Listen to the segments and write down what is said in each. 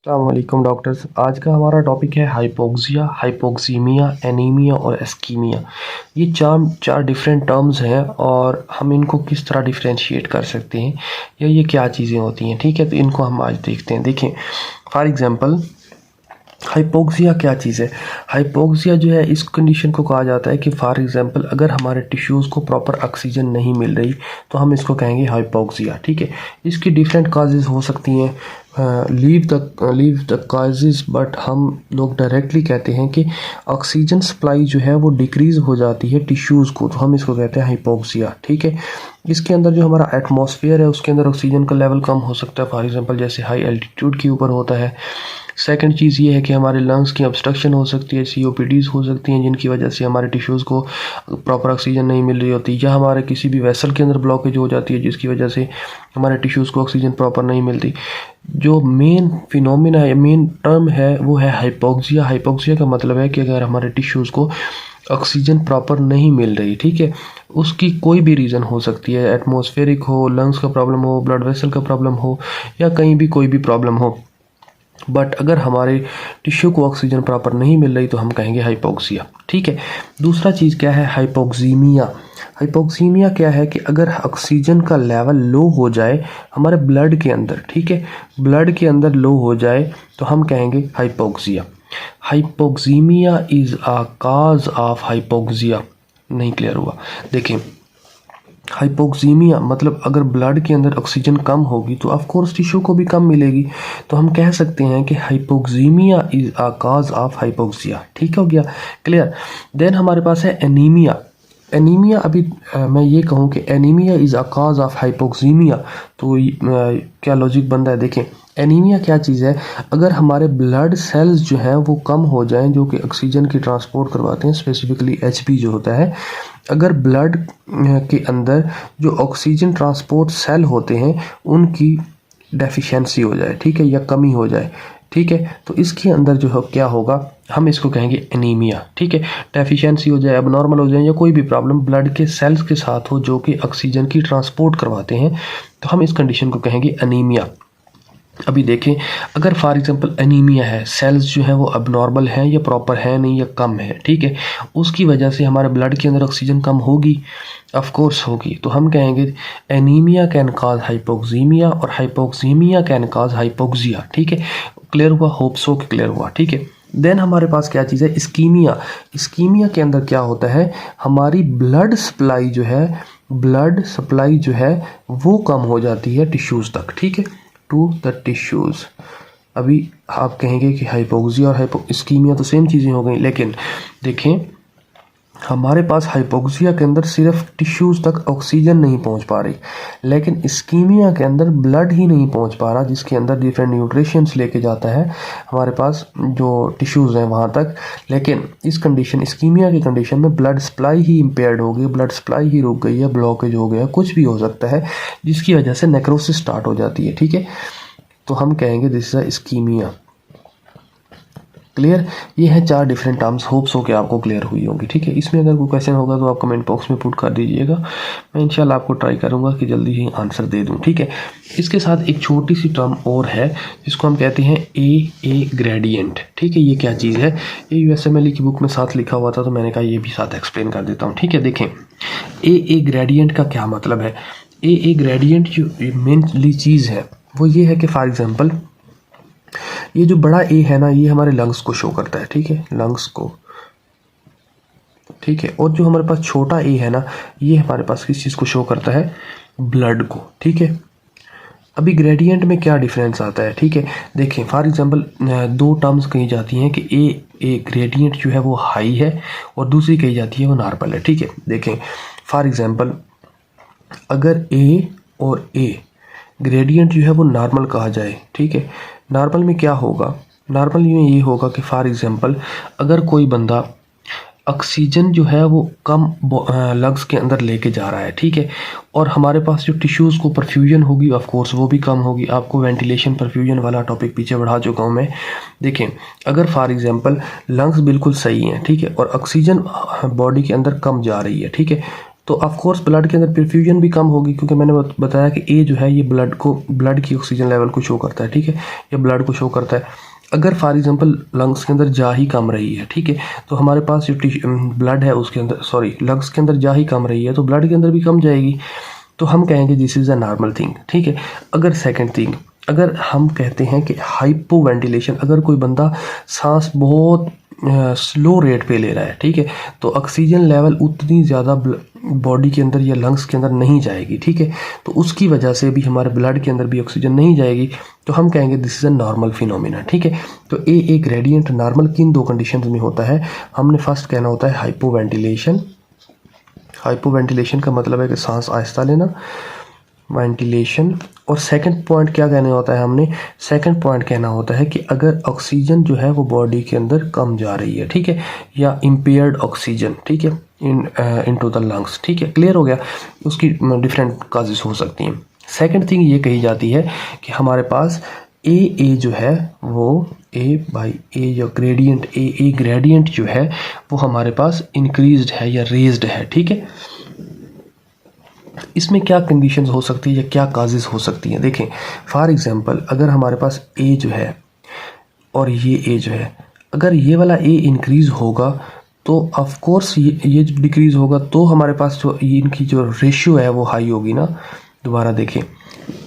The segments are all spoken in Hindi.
अस्सलामुअलैकुम डॉक्टर्स। आज का हमारा टॉपिक है हाइपोक्सिया, हाइपोक्सीमिया, एनीमिया और एस्कीमिया। ये चार चार डिफरेंट टर्म्स हैं और हम इनको किस तरह डिफरेंशिएट कर सकते हैं या ये क्या चीज़ें होती हैं। ठीक है, तो इनको हम आज देखते हैं। देखें, फॉर एग्जांपल हाइपोक्सिया क्या चीज़ है। हाइपोक्सिया जो है, इस कंडीशन को कहा जाता है कि फॉर एग्जांपल अगर हमारे टिश्यूज़ को प्रॉपर ऑक्सीजन नहीं मिल रही तो हम इसको कहेंगे हाइपोक्सिया। ठीक है, इसकी डिफरेंट काजेज़ हो सकती हैं, लीव द काजेज़, बट हम लोग डायरेक्टली कहते हैं कि ऑक्सीजन सप्लाई जो है वो डिक्रीज़ हो जाती है टिश्यूज़ को, तो हम इसको कहते हैं हाइपोक्सिया। ठीक है, इसके अंदर जो हमारा एटमॉस्फेयर है उसके अंदर ऑक्सीजन का लेवल कम हो सकता है, फॉर एग्जांपल जैसे हाई एल्टीट्यूड के ऊपर होता है। सेकंड चीज़ ये है कि हमारे लंग्स की ऑब्स्ट्रक्शन हो सकती है, COPDs हो सकती हैं, जिनकी वजह से हमारे टिश्यूज़ को प्रॉपर ऑक्सीजन नहीं मिल रही होती, या हमारे किसी भी वेसल के अंदर ब्लॉकेज हो जाती है जिसकी वजह से हमारे टिश्यूज़ को ऑक्सीजन प्रॉपर नहीं मिलती। जो मेन फिनोमिना है, मेन टर्म है, वो है हाइपोक्सिया। हाइपोक्सिया का मतलब है कि अगर हमारे टिश्यूज़ को ऑक्सीजन प्रॉपर नहीं मिल रही, ठीक है, उसकी कोई भी रीज़न हो सकती है, एटमॉस्फेरिक हो, लंग्स का प्रॉब्लम हो, ब्लड वेसल का प्रॉब्लम हो, या कहीं भी कोई भी प्रॉब्लम हो, बट अगर हमारे टिश्यू को ऑक्सीजन प्रॉपर नहीं मिल रही तो हम कहेंगे हाइपोक्सिया। ठीक है, दूसरा चीज़ क्या है, हाइपोक्सीमिया। हाइपोक्सीमिया क्या है कि अगर ऑक्सीजन का लेवल लो हो जाए हमारे ब्लड के अंदर, ठीक है, ब्लड के अंदर लो हो जाए तो हम कहेंगे hypoxia. Hypoxaemia is a cause of hypoxia. नहीं क्लियर हुआ? देखें, हाइपोक्सीमिया मतलब अगर ब्लड के अंदर ऑक्सीजन कम होगी तो ऑफ कोर्स टिश्यू को भी कम मिलेगी, तो हम कह सकते हैं कि hypoxaemia is a cause of hypoxia. ठीक हो गया, क्लियर। देन हमारे पास है एनीमिया। एनीमिया, अभी मैं ये कहूँ कि anaemia is a cause of hypoxaemia, तो क्या लॉजिक बनता है। देखें, एनीमिया क्या चीज़ है, अगर हमारे ब्लड सेल्स जो हैं वो कम हो जाएं जो कि ऑक्सीजन की ट्रांसपोर्ट करवाते हैं, स्पेसिफिकली HP जो होता है, अगर ब्लड के अंदर जो ऑक्सीजन ट्रांसपोर्ट सेल होते हैं उनकी डेफिशिएंसी हो जाए, ठीक है, या कमी हो जाए, ठीक है, तो इसके अंदर जो है क्या होगा, हम इसको कहेंगे एनीमिया। ठीक है, डेफिशिएंसी हो जाए, अब नॉर्मल हो जाए, या कोई भी प्रॉब्लम ब्लड के सेल्स के साथ हो जो कि ऑक्सीजन की ट्रांसपोर्ट करवाते हैं, तो हम इस कंडीशन को कहेंगे एनीमिया। अभी देखें, अगर फॉर एग्जांपल एनीमिया है, सेल्स जो है वो अब नॉर्मल हैं या प्रॉपर है नहीं या कम है, ठीक है, उसकी वजह से हमारे ब्लड के अंदर ऑक्सीजन कम होगी, ऑफ कोर्स होगी, तो हम कहेंगे एनीमिया कैन काज हाइपोक्सीमिया और हाइपोक्सीमिया कैन काज हाइपोक्सिया। ठीक है, क्लियर हुआ? होप सो कि क्लियर हुआ। ठीक है, देन हमारे पास क्या चीज़ है, इस्कीमिया। इस्कीमिया के अंदर क्या होता है, हमारी ब्लड सप्लाई जो है, ब्लड सप्लाई जो है वो कम हो जाती है टिश्यूज़ तक, ठीक है, टू द टिश्यूज़। अभी आप कहेंगे कि हाइपोक्सिया और इस्कीमिया तो सेम चीज़ें हो गई, लेकिन देखें, हमारे पास हाइपोक्सिया के अंदर सिर्फ टिश्यूज़ तक ऑक्सीजन नहीं पहुंच पा रही, लेकिन इस्कीमिया के अंदर ब्लड ही नहीं पहुंच पा रहा, जिसके अंदर डिफरेंट न्यूट्रिशंस लेके जाता है हमारे पास जो टिश्यूज़ हैं वहां तक, लेकिन इस कंडीशन, इस्कीमिया की कंडीशन में ब्लड सप्लाई ही इम्पेयर्ड हो गई, ब्लड सप्लाई ही रुक गई है, ब्लॉकेज हो गया, कुछ भी हो सकता है, जिसकी वजह से नेक्रोसिस स्टार्ट हो जाती है। ठीक है, तो हम कहेंगे this is a ischemia. Clear? ये है चार डिफरेंट टर्म्स, होप्स हो कि आपको क्लियर हुई होंगी। ठीक है, इसमें अगर कोई क्वेश्चन होगा तो आप कमेंट बॉक्स में पुट कर दीजिएगा, मैं इंशाल्लाह आपको ट्राई करूंगा कि जल्दी ही आंसर दे दूं। ठीक है, इसके साथ एक छोटी सी टर्म और है जिसको हम कहते हैं ए ग्रेडियंट। ठीक है, ये क्या चीज़ है, ये USMLE की बुक में साथ लिखा हुआ था, तो मैंने कहा ये भी साथ एक्सप्लेन कर देता हूँ। ठीक है, देखें, ए ग्रेडियंट का क्या मतलब है। ए ग्रेडियंट जो मेनली चीज़ है वो ये है कि फॉर एग्जाम्पल ये जो बड़ा ए है ना, ये हमारे लंग्स को शो करता है, ठीक है, लंग्स को, ठीक है, और जो हमारे पास छोटा ए है ना, ये हमारे पास किस चीज़ को शो करता है, ब्लड को। ठीक है, अभी ग्रेडियंट में क्या डिफरेंस आता है, ठीक है, देखें, फॉर एग्जांपल दो टर्म्स कही जाती हैं कि ए ग्रेडियंट जो है वो हाई है और दूसरी कही जाती है वो नॉर्मल है। ठीक है, देखें, फॉर एग्जांपल अगर ए और ए ग्रेडियंट जो है वो नॉर्मल कहा जाए, ठीक है, नॉर्मल में क्या होगा, नॉर्मल में ये होगा कि फॉर एग्जांपल अगर कोई बंदा ऑक्सीजन जो है वो कम लंग्स के अंदर लेके जा रहा है, ठीक है, और हमारे पास जो टिश्यूज़ को परफ्यूजन होगी ऑफ कोर्स वो भी कम होगी। आपको वेंटिलेशन परफ्यूजन वाला टॉपिक पीछे बढ़ा चुका हूँ मैं। देखें, अगर फॉर एग्जांपल लंग्स बिल्कुल सही हैं, ठीक है, और ऑक्सीजन बॉडी के अंदर कम जा रही है, ठीक है, तो ऑफ कोर्स ब्लड के अंदर परफ्यूजन भी कम होगी, क्योंकि मैंने बताया कि ए जो है ये ब्लड की ऑक्सीजन लेवल को शो करता है, ठीक है, ये ब्लड को शो करता है। अगर फॉर एग्जांपल लंग्स के अंदर जा ही कम रही है, ठीक है, तो हमारे पास जो ब्लड है उसके अंदर लंग्स के अंदर जा ही कम रही है तो ब्लड के अंदर भी कम जाएगी, तो हम कहेंगे this is a normal thing, ठीक है। अगर सेकंड थिंग, अगर हम कहते हैं कि हाइपो वेंटिलेशन, अगर कोई बंदा सांस बहुत स्लो रेट पे ले रहा है, ठीक है, तो ऑक्सीजन लेवल उतनी ज़्यादा बॉडी के अंदर या लंग्स के अंदर नहीं जाएगी, ठीक है, तो उसकी वजह से भी हमारे ब्लड के अंदर भी ऑक्सीजन नहीं जाएगी, तो हम कहेंगे this is a normal phenomena, ठीक है। तो ए ग्रेडियंट नॉर्मल किन दो कंडीशंस में होता है, हमने फर्स्ट कहना होता है हाइपो वेंटिलेशन। हाइपो वेंटिलेशन का मतलब है कि सांस आहिस्ता लेना, वेंटिलेशन। और सेकंड पॉइंट क्या कहना होता है, हमने सेकंड पॉइंट कहना होता है कि अगर ऑक्सीजन जो है वो बॉडी के अंदर कम जा रही है, ठीक है, या इम्पेयर्ड ऑक्सीजन, ठीक है, इनटू द लंग्स, ठीक है, क्लियर हो गया। उसकी डिफरेंट काजेस हो सकती हैं। सेकंड थिंग ये कही जाती है कि हमारे पास ए जो है वो ए जो ग्रेडियंट ए ग्रेडियंट जो है वो हमारे पास इंक्रीज्ड है या रेज्ड है, ठीक है। इसमें क्या कंडीशंस हो सकती है या क्या काजेस हो सकती हैं, देखें फॉर एग्जांपल अगर हमारे पास ए जो है और ये ए जो है, अगर ये वाला ए इंक्रीज़ होगा तो ऑफ कोर्स ये डिक्रीज़ होगा, तो हमारे पास जो इनकी जो रेशियो है वो हाई होगी ना। दोबारा देखें,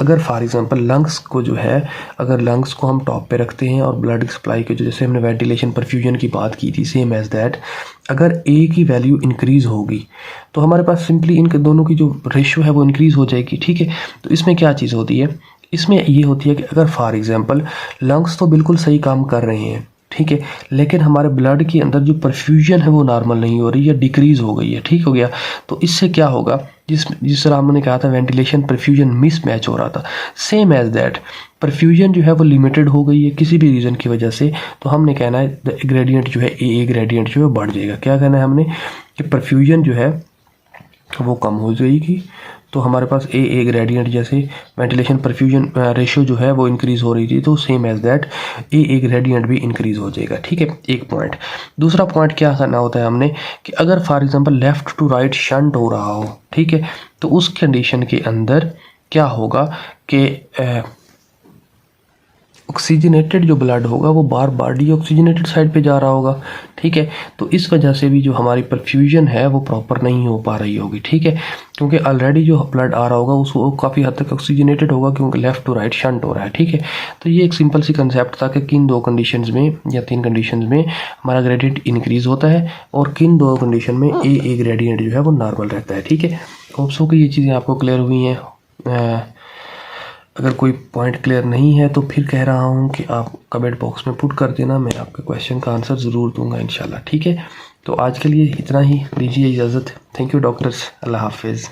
अगर फॉर एग्जांपल लंग्स को जो है, अगर लंग्स को हम टॉप पे रखते हैं और ब्लड सप्लाई के जो जैसे हमने वेंटिलेशन परफ्यूजन की बात की थी, सेम एज दैट, अगर ए की वैल्यू इंक्रीज़ होगी तो हमारे पास सिंपली इनके दोनों की जो रेशियो है वो इंक्रीज़ हो जाएगी, ठीक है। तो इसमें क्या चीज़ होती है, इसमें ये होती है कि अगर फॉर एग्जांपल लंग्स तो बिल्कुल सही काम कर रहे हैं, ठीक है, लेकिन हमारे ब्लड के अंदर जो परफ्यूजन है वो नॉर्मल नहीं हो रही या डिक्रीज़ हो गई है, ठीक हो गया। तो इससे क्या होगा, जिस तरह हमने कहा था वेंटिलेशन परफ्यूजन मिसमैच हो रहा था, सेम एज दैट परफ्यूजन जो है वो लिमिटेड हो गई है किसी भी रीज़न की वजह से, तो हमने कहना है द ग्रेडियंट जो है ए ग्रेडियंट जो है बढ़ जाएगा। क्या कहना है हमने कि परफ्यूजन जो है वो कम हो जाएगी, तो हमारे पास ए ग्रेडियंट जैसे वेंटिलेशन परफ्यूजन रेशियो जो है वो इंक्रीज़ हो रही थी, तो same as that A gradient भी इंक्रीज़ हो जाएगा, ठीक है। एक पॉइंट। दूसरा पॉइंट क्या करना होता है हमने कि अगर for example left to right shunt हो रहा हो, ठीक है, तो उस कंडीशन के अंदर क्या होगा कि ऑक्सीजनेटेड जो ब्लड होगा वो बार बार डीऑक्सीजनेटेड साइड पे जा रहा होगा, ठीक है। तो इस वजह से भी जो हमारी परफ्यूजन है वो प्रॉपर नहीं हो पा रही होगी, ठीक है, क्योंकि ऑलरेडी जो ब्लड आ रहा होगा उसको काफ़ी हद तक ऑक्सीजनेटेड होगा क्योंकि लेफ़्ट टू राइट शंट हो रहा है, ठीक है। तो ये एक सिंपल सी कंसेप्ट था कि किन दो कंडीशंस में या तीन कंडीशंस में हमारा ग्रेडियंट इंक्रीज़ होता है और किन दो कंडीशन में ए ग्रेडियंट जो है वो नॉर्मल रहता है, ठीक है। होप सो कि ये चीज़ें आपको क्लियर हुई हैं। अगर कोई पॉइंट क्लियर नहीं है तो फिर कह रहा हूँ कि आप कमेंट बॉक्स में पुट कर देना, मैं आपके क्वेश्चन का आंसर ज़रूर दूंगा इंशाल्लाह, ठीक है। तो आज के लिए इतना ही, दीजिए इजाज़त। थैंक यू डॉक्टर्स, अल्लाह हाफिज़।